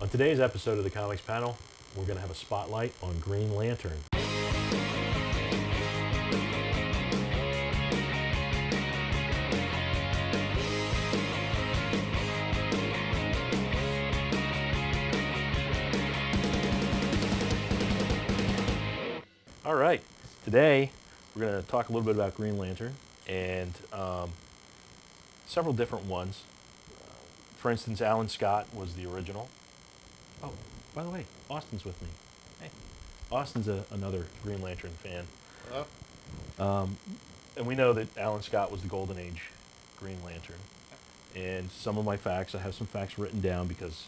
On today's episode of the Comics Panel, we're going to have a spotlight on Green Lantern. All right, today we're going to talk a little bit about Green Lantern and several different ones. For instance, Alan Scott was the original. Oh, by the way, Austin's with me. Hey. Austin's another Green Lantern fan. Hello. And we know that Alan Scott was the Golden Age Green Lantern. And some of my facts, I have some facts written down because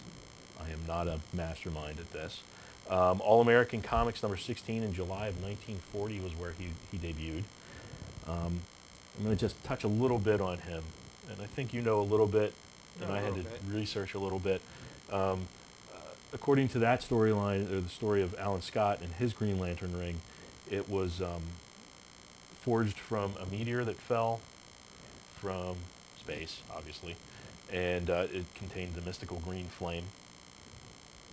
I am not a mastermind at this. All-American Comics number 16 in July of 1940 was where he debuted. I'm going to just touch a little bit on him. And I think you know a little bit, and I had to research a little bit. According to that storyline, or the story of Alan Scott and his Green Lantern ring, it was forged from a meteor that fell from space, obviously, and it contained the mystical green flame.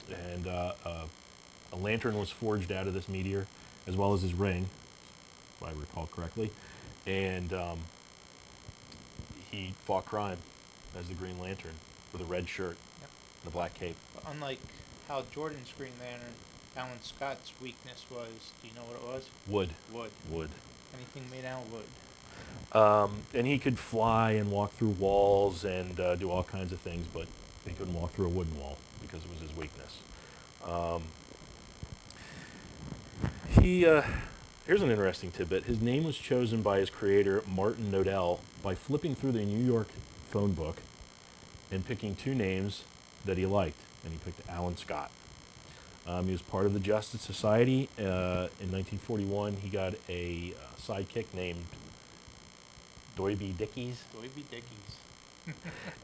And a lantern was forged out of this meteor, as well as his ring, if I recall correctly. And he fought crime as the Green Lantern with a red shirt and a black cape. But unlike Hal Jordan's Green Lantern, Alan Scott's weakness was, do you know what it was? Wood. Wood. Anything made out of wood. And he could fly and walk through walls and do all kinds of things, but he couldn't walk through a wooden wall because it was his weakness. Here's an interesting tidbit. His name was chosen by his creator, Martin Nodell, by flipping through the New York phone book and picking two names that he liked, and he picked Alan Scott. He was part of the Justice Society. In 1941, he got a sidekick named Doiby Dickies. Doiby Dickies.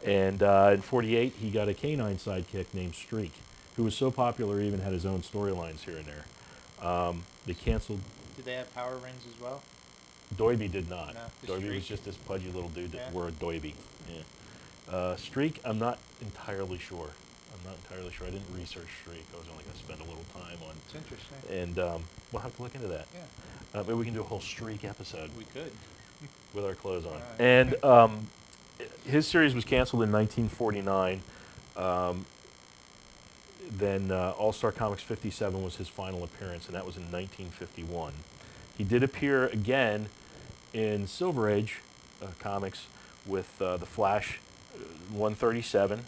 And in 48, he got a canine sidekick named Streak, who was so popular he even had his own storylines here and there. They canceled. Did they have power rings as well? Doiby did not. No, Doiby was just this pudgy little dude that wore a Doiby. Yeah. Streak, I'm not entirely sure. I didn't research Streak. I was only going to spend a little time on. It's interesting. And we'll have to look into that. Yeah. Maybe we can do a whole Streak episode. We could. With our clothes on. Right. And his series was canceled in 1949. Then All-Star Comics 57 was his final appearance, and that was in 1951. He did appear again in Silver Age comics with The Flash 137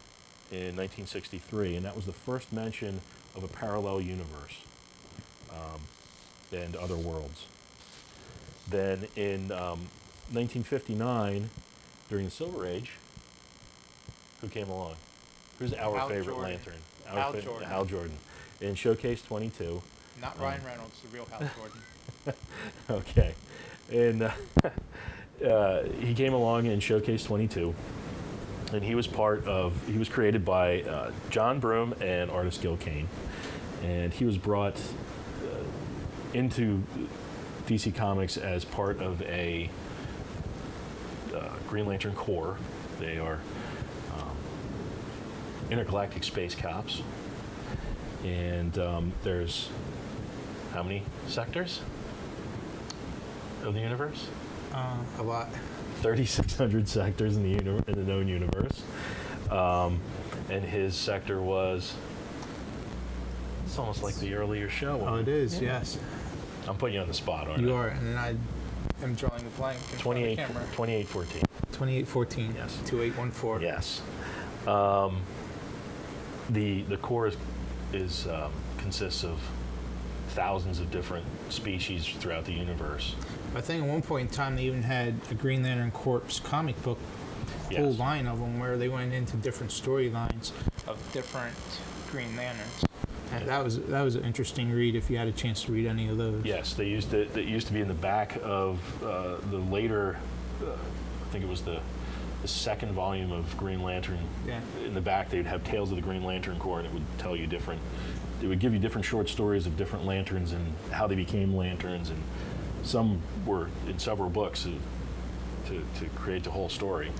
in 1963, and that was the first mention of a parallel universe and other worlds. Then in 1959, during the Silver Age, who came along? Who's our Hal favorite Jordan. Lantern? Hal Jordan. In Showcase 22. Not Ryan Reynolds, the real Hal Jordan. Okay. And he came along in Showcase 22. And he was created by John Broome and artist Gil Kane. And he was brought into DC Comics as part of a Green Lantern Corps. They are intergalactic space cops. And there's how many sectors of the universe? A lot. 3,600 sectors in the known universe. And his sector was, it's almost like the earlier show. Oh, it is, yes. I'm putting you on the spot, aren't I? You are, and I am drawing a blank in front of the camera. 2814. 2814. Yes. 2814. Yes. The Corps consists of thousands of different species throughout the universe. I think at one point in time they even had a Green Lantern Corps comic book, whole line of them, where they went into different storylines of different Green Lanterns. And that was an interesting read if you had a chance to read any of those. Yes, they used to be in the back of the later, I think it was the second volume of Green Lantern. Yeah. In the back, they'd have Tales of the Green Lantern Corps, and it would tell you it would give you different short stories of different lanterns and how they became lanterns, and some were in several books to create the whole story.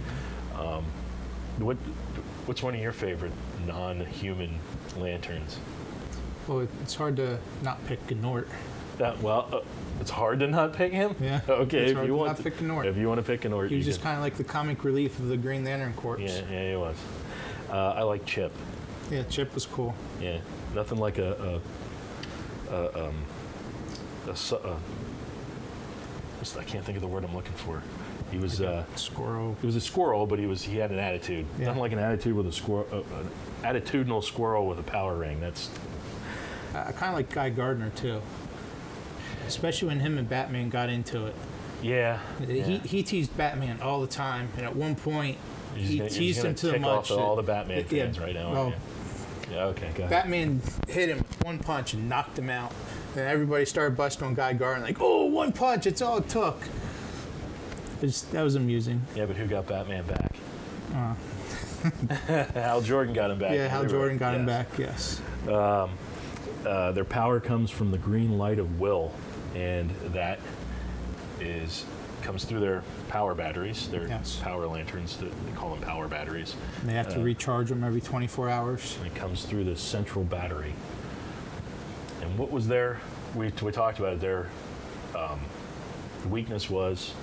What's one of your favorite non-human lanterns? Well, it's hard to not pick Gnort. It's hard to not pick him. Yeah. Okay, It's if hard you to want not pick Gnort. if you want to pick Gnort, He was you just kind of like the comic relief of the Green Lantern Corps. Yeah, he was. I like Chip. Yeah, Chip was cool. Yeah, nothing like I can't think of the word I'm looking for. He was Squirrel. He was a squirrel, but he had an attitude. Yeah. Nothing like an attitude with a squirrel, an attitudinal squirrel with a power ring. That's I kind of like Guy Gardner too, especially when him and Batman got into it. yeah. He teased Batman all the time, and at one point he You're teased gonna him to the tick off much. all the Batman Yeah, fans right now. well, aren't you? Yeah. Okay. Go ahead. Batman hit him with one punch and knocked him out. Then everybody started busting on Guy Gardner, like, "Oh, one punch! It's all it took." That was amusing. Yeah, but who got Batman back? Hal Jordan got him back. Yeah, Hal Jordan got him Yes. back. Yes. Their power comes from the green light of will, and that comes through their power batteries. Their Yes. power lanterns. They call them power batteries. And they have to recharge them every 24 hours. And it comes through the central battery. And what was we talked about it, their weakness was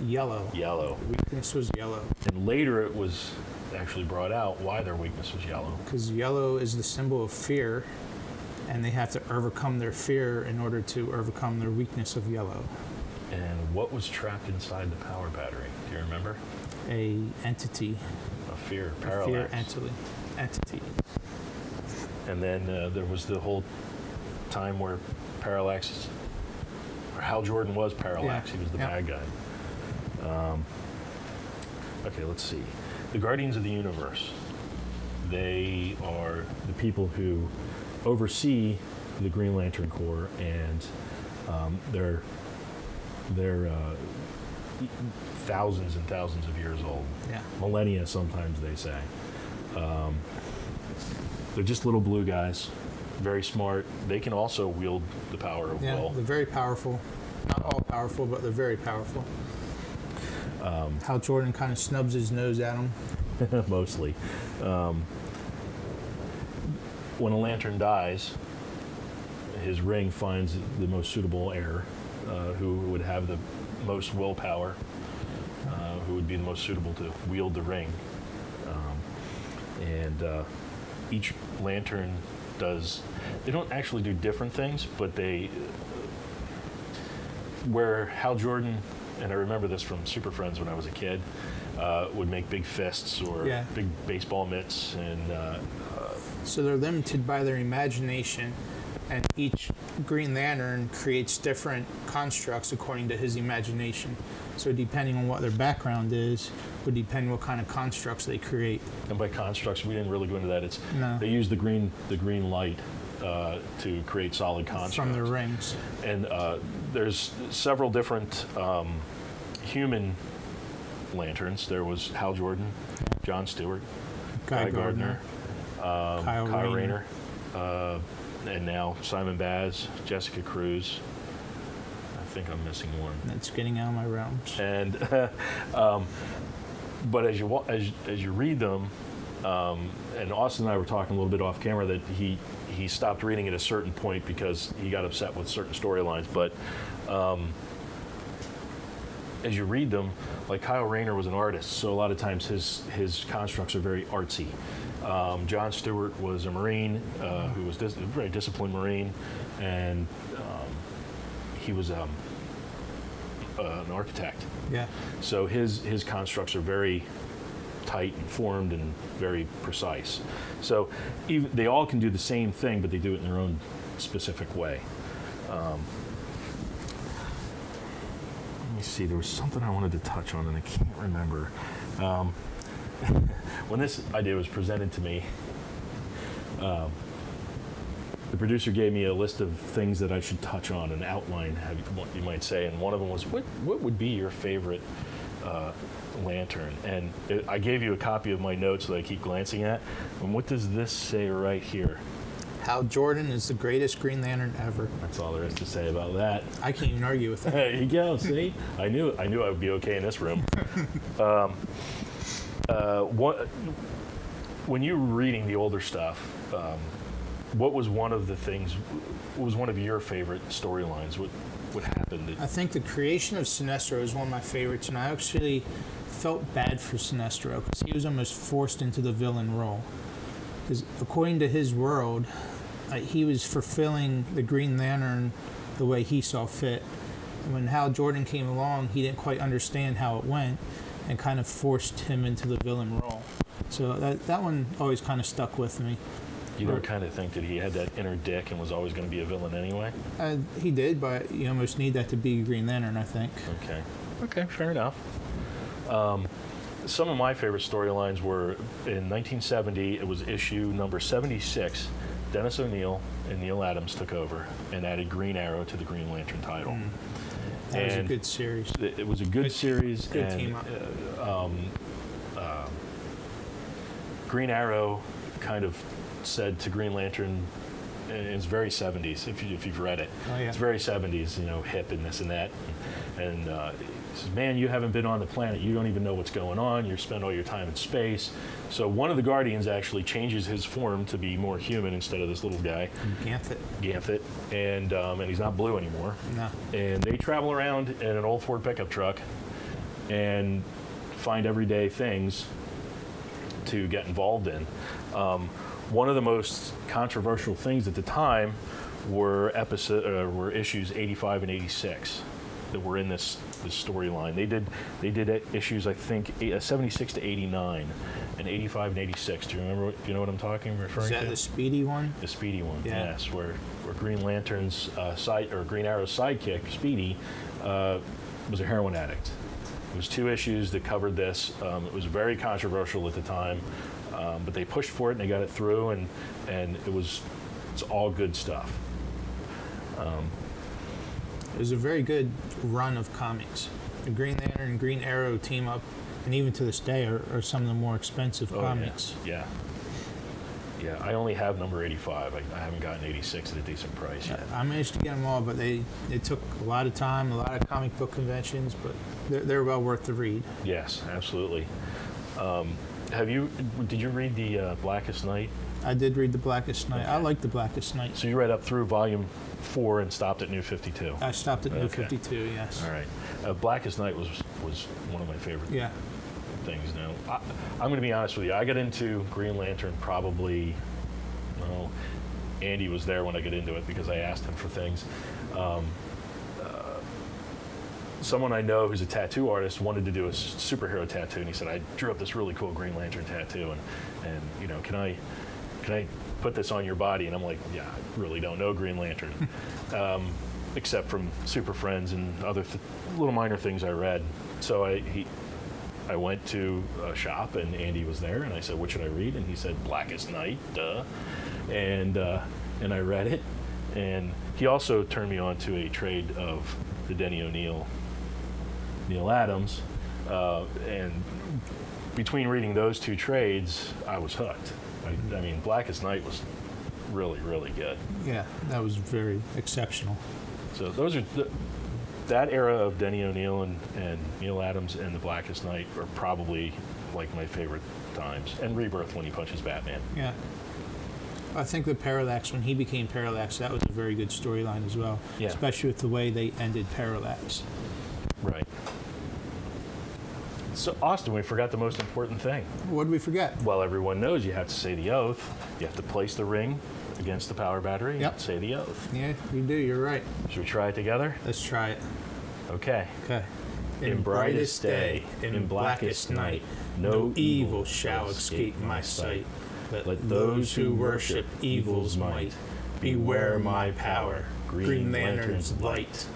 Yellow. yellow. Weakness was yellow. And later it was actually brought out why their weakness was yellow. Because yellow is the symbol of fear, and they have to overcome their fear in order to overcome their weakness of yellow. And what was trapped inside the power battery? Do you remember? A entity. A fear, A parallax. fear entity. And then there was the whole time where Parallax, or Hal Jordan was Parallax. Yeah. He was the Yeah. bad guy. Okay, let's see. The Guardians of the Universe. They are the people who oversee the Green Lantern Corps, and they're thousands and thousands of years old. Yeah. Millennia, sometimes they say. They're just little blue guys, very smart. They can also wield the power of Yeah, will. they're very powerful. Not all powerful, but they're very powerful. Hal Jordan kind of snubs his nose at them. Mostly. When a lantern dies, his ring finds the most suitable heir, who would have the most willpower, who would be the most suitable to wield the ring. And each lantern they don't actually do different things, but where Hal Jordan, and I remember this from Super Friends when I was a kid, would make big fists or Yeah. big baseball mitts, and So they're limited by their imagination, and each Green Lantern creates different constructs according to his imagination. So depending on what their background is, would depend what kind of constructs they create. and by constructs, we didn't really go into that. No. They use the green light to create solid constructs From their rings. And there's several different human lanterns. There was Hal Jordan, John Stewart, Guy Gardner, Kyle Rayner. Rayner, and now Simon Baz, Jessica Cruz. I think I'm missing one. That's getting out of my realms. And but as you read them, and Austin and I were talking a little bit off camera that he stopped reading at a certain point because he got upset with certain storylines. But as you read them, like Kyle Rayner was an artist, so a lot of times his constructs are very artsy. John Stewart was a Marine who was a very disciplined Marine, and he was an architect. Yeah. So his constructs are very tight and formed and very precise. So they all can do the same thing, but they do it in their own specific way. Let me see. There was something I wanted to touch on, and I can't remember. When this idea was presented to me, the producer gave me a list of things that I should touch on, an outline, you might say, and one of them was, what would be your favorite lantern? And I gave you a copy of my notes that I keep glancing at, and what does this say right here? Hal Jordan is the greatest Green Lantern ever. That's all there is to say about that. I can't even argue with that. There you go, see? I knew I would be okay in this room. when you were reading the older stuff, what was one of the things? What was one of your favorite storylines? What happened? I think the creation of Sinestro is one of my favorites, and I actually felt bad for Sinestro because he was almost forced into the villain role. Because according to his world, he was fulfilling the Green Lantern the way he saw fit. And when Hal Jordan came along, he didn't quite understand how it went and kind of forced him into the villain role. So that one always kind of stuck with me. You don't kind of think that he had that inner dick and was always going to be a villain anyway? He did, but you almost need that to be Green Lantern, I think. Okay, fair enough. Some of my favorite storylines were in 1970, it was issue number 76. Dennis O'Neil and Neil Adams took over and added Green Arrow to the Green Lantern title. That was a good series. It was a good series. Good and, team up. Green Arrow kind of said to Green Lantern, it's very 70s, if you've read it. Oh, yeah. It's very 70s, hip and this and that. And he says, man, you haven't been on the planet. You don't even know what's going on. You spend all your time in space. So one of the Guardians actually changes his form to be more human instead of this little guy. Ganthet. And he's not blue anymore. No. And they travel around in an old Ford pickup truck and find everyday things to get involved in. One of the most controversial things at the time were issues 85 and 86 that were in this storyline. They did issues, I think, 76 to 89 and 85 and 86. Do you know what I'm referring to? Is that the Speedy one? The Speedy one, yeah. Yes, where Green Lantern's Green Arrow's sidekick, Speedy, was a heroin addict. It was 2 issues that covered this. It was very controversial at the time, but they pushed for it and they got it through, and it's all good stuff. It was a very good run of comics. The Green Lantern and Green Arrow team up, and even to this day, are some of the more expensive comics. Yeah. I only have number 85. I haven't gotten 86 at a decent price yet. I managed to get them all, but it took a lot of time, a lot of comic book conventions, but they're well worth the read. Yes, absolutely. Did you read the Blackest Night? I did read the Blackest Night. Okay. I like the Blackest Night. So you read up through volume 4 and stopped at New 52. I stopped at New 52. Yes. All right. Blackest Night was one of my favorite things. Now, I'm going to be honest with you. I got into Green Lantern probably. Andy was there when I got into it because I asked him for things. Someone I know who's a tattoo artist wanted to do a superhero tattoo, and he said, I drew up this really cool Green Lantern tattoo, and can I put this on your body? And I'm like, yeah, I really don't know Green Lantern, except from Super Friends and other little minor things I read. So I went to a shop, and Andy was there, and I said, what should I read? And he said, Blackest Night, duh. And I read it, and he also turned me on to a trade of the Denny O'Neil, Neil Adams, and between reading those 2 trades, I was hooked. I mean, Blackest Night was really, really good. Yeah, that was very exceptional. So those are that era of Denny O'Neil and Neil Adams and the Blackest Night are probably like my favorite times. And Rebirth when he punches Batman. Yeah. I think the Parallax, when he became Parallax, that was a very good storyline as well. Yeah. Especially with the way they ended Parallax. Right. So, Austin, we forgot the most important thing. What did we forget? Well, everyone knows you have to say the oath. You have to place the ring against the power battery and say the oath. Yeah, you do. You're right. Should we try it together? Let's try it. Okay. Okay. In brightest day, in blackest night, no evil shall escape my sight. Let those who worship evil's might beware my power, Green Lantern's light.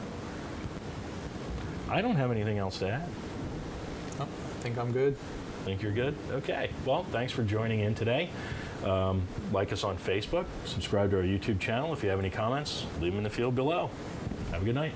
I don't have anything else to add. Oh, I think I'm good. Think you're good? Okay. Well, thanks for joining in today. Like us on Facebook. Subscribe to our YouTube channel. If you have any comments, leave them in the field below. Have a good night.